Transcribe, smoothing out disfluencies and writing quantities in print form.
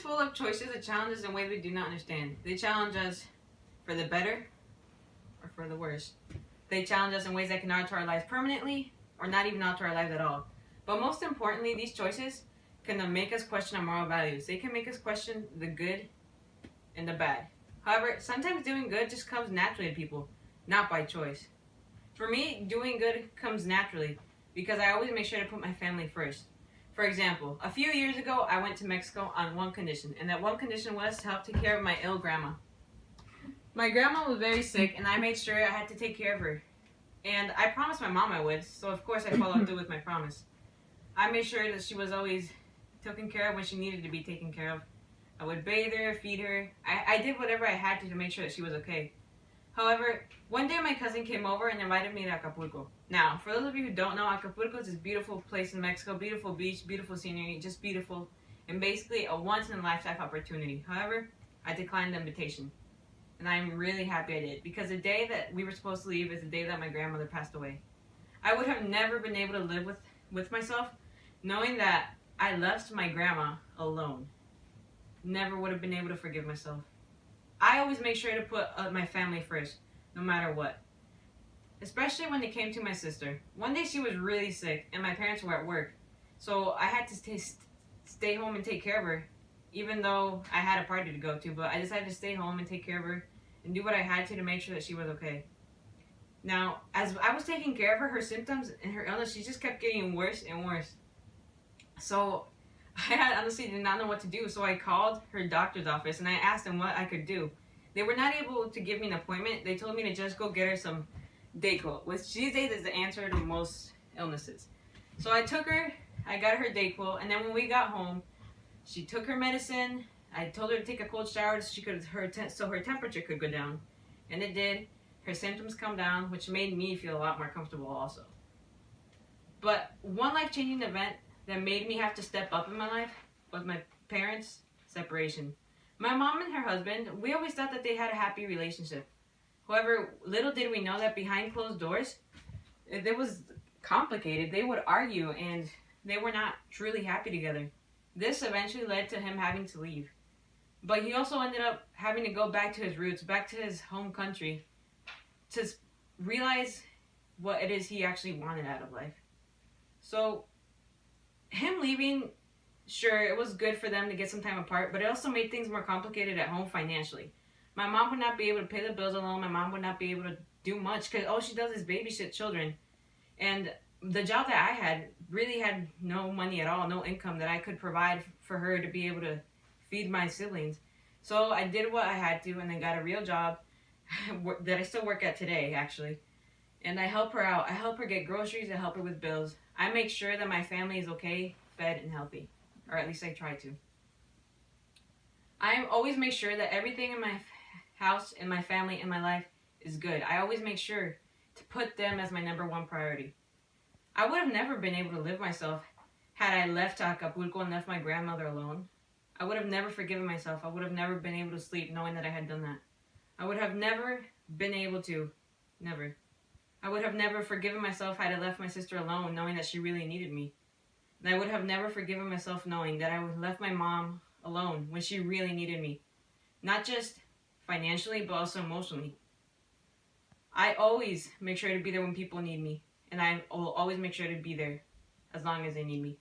full of choices that challenge us in ways we do not understand. They challenge us for the better or for the worse. They challenge us in ways that can alter our lives permanently or not even alter our lives at all. But most importantly, these choices can make us question our moral values. They can make us question the good and the bad. However, sometimes doing good just comes naturally to people, not by choice. For me, doing good comes naturally because I always make sure to put my family first. For example, a few years ago, I went to Mexico on one condition, and that one condition was to help take care of my ill grandma. My grandma was very sick, and I made sure I had to take care of her. And I promised my mom I would, so of course I followed through with my promise. I made sure that she was always taken care of when she needed to be taken care of. I would bathe her, feed her. I did whatever I had to make sure that she was okay. However, one day my cousin came over and invited me to Acapulco. Now, for those of you who don't know, Acapulco is this beautiful place in Mexico, beautiful beach, beautiful scenery, just beautiful, and basically a once-in-a-lifetime opportunity. However, I declined the invitation. And I'm really happy I did, because the day that we were supposed to leave is the day that my grandmother passed away. I would have never been able to live with myself knowing that I left my grandma alone. Never would have been able to forgive myself. I always make sure to put my family first, no matter what. Especially when it came to my sister. One day she was really sick, and my parents were at work. So I had to stay home and take care of her, even though I had a party to go to. But I decided to stay home and take care of her and do what I had to make sure that she was okay. Now, as I was taking care of her, her symptoms and her illness, she just kept getting worse and worse. So I honestly did not know what to do, so I called her doctor's office and I asked them what I could do. They were not able to give me an appointment. They told me to just go get her some Dayquil, which these days is the answer to most illnesses. So I took her, I got her Dayquil, and then when we got home, she took her medicine. I told her to take a cold shower so her temperature could go down, and it did. Her symptoms come down, which made me feel a lot more comfortable also. But one life-changing event that made me have to step up in my life was my parents' separation. My mom and her husband, we always thought that they had a happy relationship. However, little did we know that behind closed doors, it was complicated. They would argue and they were not truly happy together. This eventually led to him having to leave. But he also ended up having to go back to his roots, back to his home country, to realize what it is he actually wanted out of life. So him leaving, sure, it was good for them to get some time apart, but it also made things more complicated at home financially. My mom would not be able to pay the bills alone. My mom would not be able to do much because all she does is babysit children. And the job that I had really had no money at all, no income that I could provide for her to be able to feed my siblings. So I did what I had to and then got a real job that I still work at today, actually. And I help her out. I help her get groceries. I help her with bills. I make sure that my family is okay, fed, and healthy. Or at least I try to. I always make sure that everything in my house, in my family, in my life is good. I always make sure to put them as my number one priority. I would have never been able to live myself had I left Acapulco and left my grandmother alone. I would have never forgiven myself. I would have never been able to sleep knowing that I had done that. I would have never been able to. Never. I would have never forgiven myself had I left my sister alone knowing that she really needed me. And I would have never forgiven myself knowing that I would have left my mom alone when she really needed me. Not just financially, but also emotionally. I always make sure to be there when people need me. And I will always make sure to be there as long as they need me.